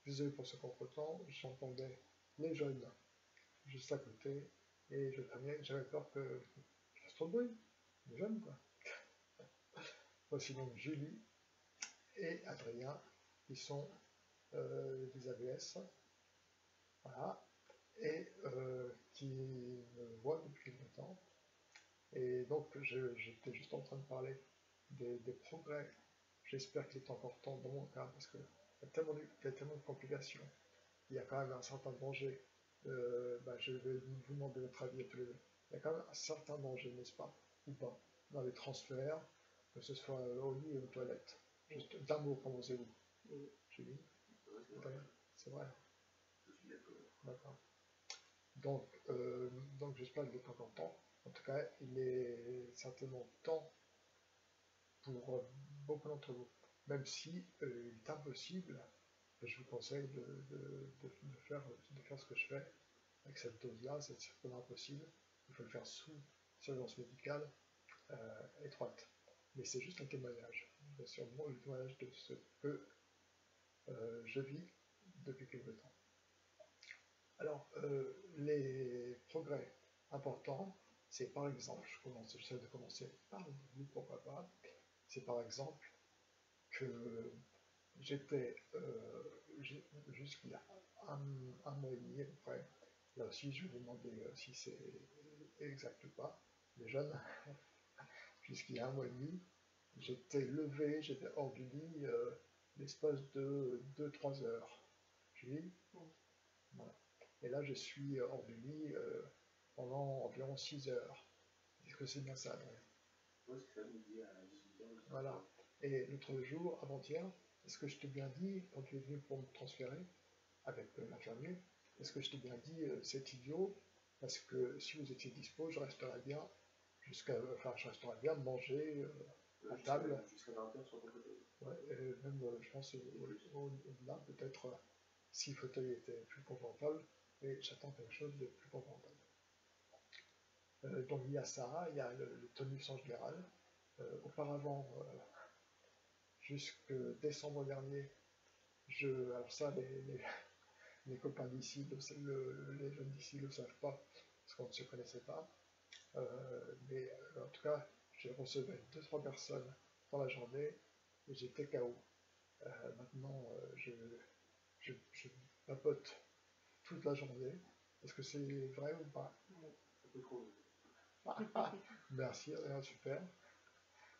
Désolé pour ce contretemps, j'entendais les jeunes juste à côté, et j'avais peur que je fasse trop de bruit, les jeunes quoi. Voici donc Julie et Adrien, qui sont des AVS, voilà, et qui me voient depuis longtemps. Et donc j'étais juste en train de parler des progrès. J'espère qu'il est encore temps dans mon cas, parce qu'il y a tellement de complications. Il y a quand même un certain danger. Je vais vous demander votre avis à tous les deux. Il y a quand même un certain danger, n'est-ce pas, ou pas, dans les transferts, que ce soit au lit ou aux toilettes. Juste d'un mot, commencez-vous. Julie, c'est vrai. Je suis d'accord. D'accord. Donc j'espère qu'il est encore temps. En tout cas, il est certainement temps pour beaucoup d'entre vous. Même si il est impossible, je vous conseille de faire ce que je fais avec cette dose-là, c'est certainement impossible. Il faut le faire sous surveillance médicale étroite. Mais c'est juste un témoignage. Bien sûr, moi, le témoignage de ce que je vis depuis quelque temps. Alors, les progrès importants, c'est par exemple, j'essaie de commencer par vous, pourquoi pas, c'est par exemple que j'étais jusqu'il y a un mois et demi à peu près, là aussi je vais vous demander si c'est exact ou pas, les jeunes, jusqu'il y a un mois et demi, j'étais levé, j'étais hors du lit l'espace de 2-3 heures. Julie, voilà. Et là je suis hors du lit pendant environ 6 heures. Est-ce que c'est bien ça, Adrien? Oui, c'est ça, midi à 18h. Voilà. Et l'autre jour, avant-hier, est-ce que je t'ai bien dit, quand tu es venu pour me transférer avec l'infirmier, est-ce que je t'ai bien dit, c'est idiot, parce que si vous étiez dispo, je resterais bien je resterais bien manger à table. Jusqu'à 20h sur ton fauteuil. Ouais, et même, je pense, au-delà, peut-être, si le fauteuil était plus confortable, mais j'attends quelque chose de plus confortable. Donc il y a ça, il y a le tonus en général. Auparavant, jusque décembre dernier, alors ça, les copains d'ici, les jeunes d'ici ne le savent pas, parce qu'on ne se connaissait pas. Mais en tout cas, j'ai reçu 2-3 personnes dans la journée et j'étais KO. Maintenant, je papote toute la journée. Est-ce que c'est vrai ou pas? Un peu trop. Merci, super.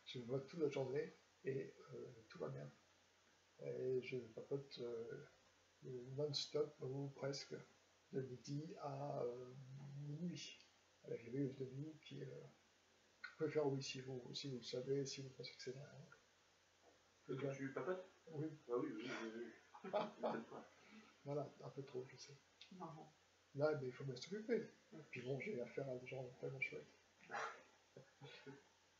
Je papote toute la journée et tout va bien. Et je papote non-stop ou presque de midi à minuit, avec les veilleuses de nuit qui peuvent faire oui si vous le savez, si vous pensez que c'est vrai. Quand tu papotes? Oui. Ah oui. Voilà, un peu trop, je sais. Non. Là, mais il faut bien s'occuper. Puis bon, j'ai affaire à des gens tellement chouettes.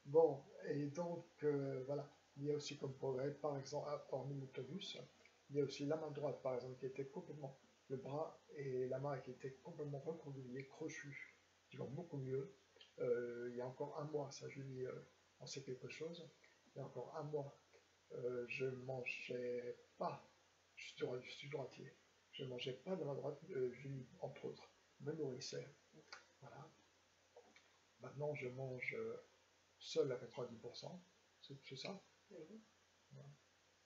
Bon, et donc, voilà. Il y a aussi comme progrès, par exemple, hormis le tonus, il y a aussi la main droite, par exemple, qui était complètement, le bras et la main qui étaient complètement recroquevillés, crochus, qui vont beaucoup mieux. Il y a encore un mois, ça, Julie en sait quelque chose. Il y a encore un mois, je ne mangeais pas, je suis droitier, je ne mangeais pas de main droite, Julie, entre autres, me nourrissait. Voilà. Maintenant, je mange seul à 90%, c'est ça? Oui. Voilà.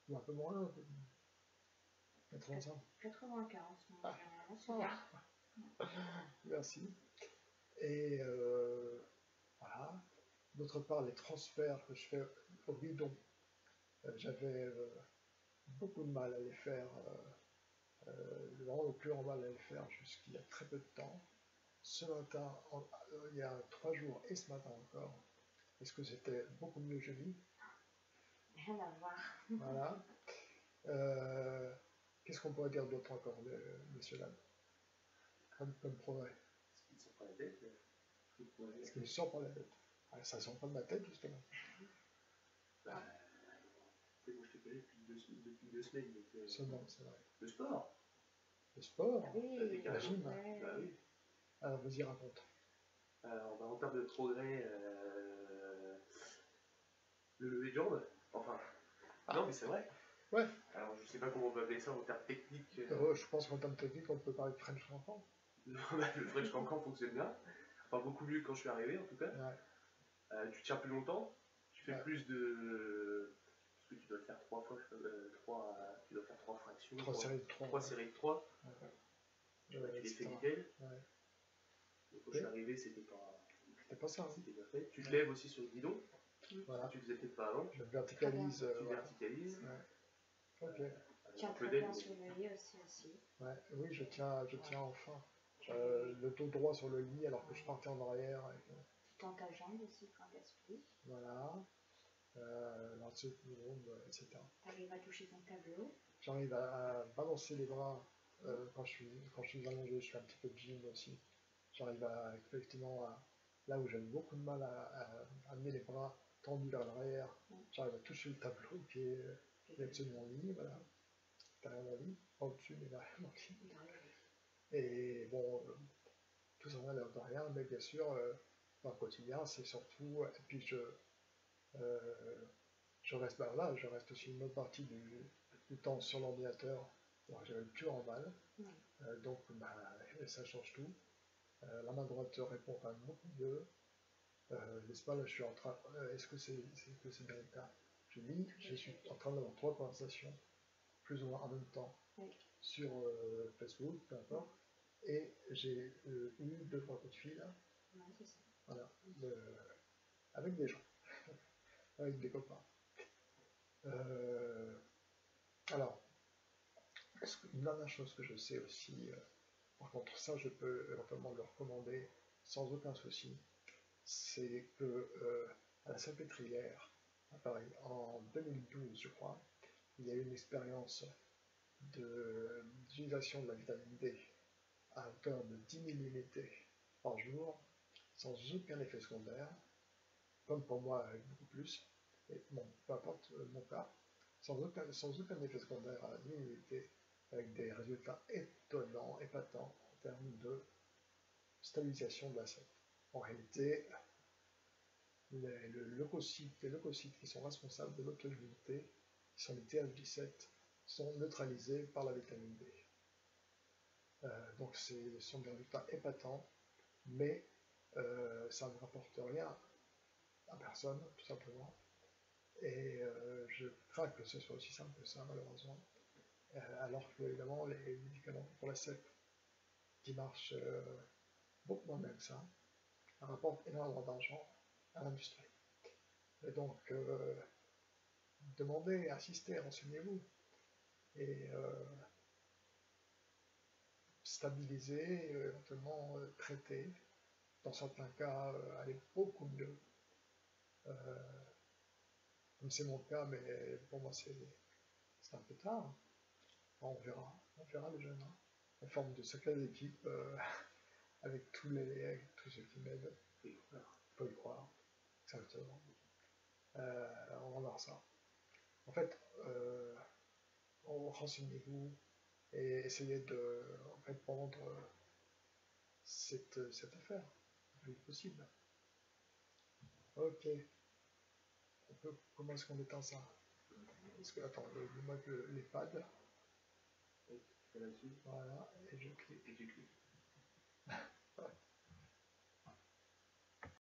Ou un peu moins, 85. 95, c'est bien. Merci. Et voilà. D'autre part, les transferts que je fais au bidon, j'avais beaucoup de mal à les faire, vraiment le plus grand mal à les faire jusqu'il y a très peu de temps. Ce matin, il y a 3 jours et ce matin encore, est-ce que c'était beaucoup mieux, Julie? Rien à voir. Voilà. Qu'est-ce qu'on pourrait dire d'autre encore, messieurs, dames, comme progrès? Ce qui ne sort pas la tête. Ce qui ne sort pas la tête. Ah, ça ne sort pas de ma tête, justement. Bah, moi je te connais depuis 2 semaines. Donc, Seulement, c'est vrai. le sport. Le sport, Oui, la gym. ouais. Bah oui. Alors, vas-y, raconte. Alors, en termes de progrès, le lever de jambes, enfin, non mais c'est vrai. Ouais. Alors, je sais pas comment on va appeler ça en termes techniques. Je pense qu'en termes techniques, on peut parler de French Cancan. Le French Cancan fonctionne bien. Enfin, beaucoup mieux que quand je suis arrivé, en tout cas. Ouais. Tu tiens plus longtemps. Tu fais Ouais. plus de... Parce que tu dois faire 3 fois... tu dois faire 3 fractions. 3 séries de 3. 3 séries de 3. Ouais. Tu les fais etc. nickel. Ouais. Donc, quand je suis arrivé, c'était pas... C'était pas ça. Hein. C'était bien fait. Tu te lèves aussi sur le guidon. Voilà. Tu faisais peut-être pas avant. Je verticalise. Tu verticalises. Ouais. Ok. Tu as très bien sur le lit aussi. Ouais. Oui, je tiens enfin. Le dos droit sur le lit alors que je partais en arrière. Tu tends ta jambe aussi pour un gaspille. Voilà. L'ensuite, etc. Tu arrives à toucher ton tableau. J'arrive à balancer les bras quand je suis allongé. Je fais un petit peu de gym aussi. J'arrive effectivement là où j'ai beaucoup de mal à amener les bras tendus vers l'arrière. J'arrive à toucher le tableau qui est au-dessus de mon lit, voilà. Derrière mon lit, pas au-dessus, mais derrière mon lit. Et bon, tout ça n'a l'air de rien, mais bien sûr, dans le quotidien, c'est surtout. Et puis je reste là, je reste aussi une autre partie du temps sur l'ordinateur. Alors j'avais le plus en mal. Donc ça change tout. La main droite répond quand même beaucoup mieux. N'est-ce pas, là je suis en train. Est-ce que c'est bien le cas? Je suis en train d'avoir 3 conversations, plus ou moins en même temps, sur Facebook, peu importe. Et j'ai eu 2-3 coups de fil. Voilà. Avec des gens. Avec des copains. Alors, une dernière chose que je sais aussi, par contre ça je peux éventuellement le recommander sans aucun souci, c'est que à la Salpêtrière, à Paris, en 2012 je crois, il y a eu une expérience d'utilisation de la vitamine D à hauteur de 10 000 unités par jour, sans aucun effet secondaire, comme pour moi avec beaucoup plus, et bon, peu importe mon cas, sans aucun effet secondaire à 10 000 unités, avec des résultats étonnants, épatants en termes de stabilisation de la selle. En réalité, les leucocytes qui sont responsables de l'auto-immunité, qui sont les TH17, sont neutralisés par la vitamine D. Donc ce sont des résultats épatants, mais ça ne rapporte rien à personne, tout simplement. Et je crains que ce soit aussi simple que ça, malheureusement. Alors que, évidemment, les médicaments pour la CEP, qui marchent beaucoup moins bien que ça, rapportent énormément d'argent à l'industrie. Et donc, demandez, insistez, renseignez-vous. Et stabiliser, éventuellement traiter. Dans certains cas, aller beaucoup mieux. Comme c'est mon cas, mais pour moi c'est un peu tard. On verra les jeunes. Hein. On forme de sacrées équipes avec tous ceux qui m'aident. Il faut y croire. Exactement. On va voir ça. En fait, renseignez-vous et essayez de prendre cette affaire le plus possible. Ok. Comment est-ce qu'on éteint ça? Parce que, attends, je mets les pads. Là-dessus. Voilà, et je clique. Et tu cliques.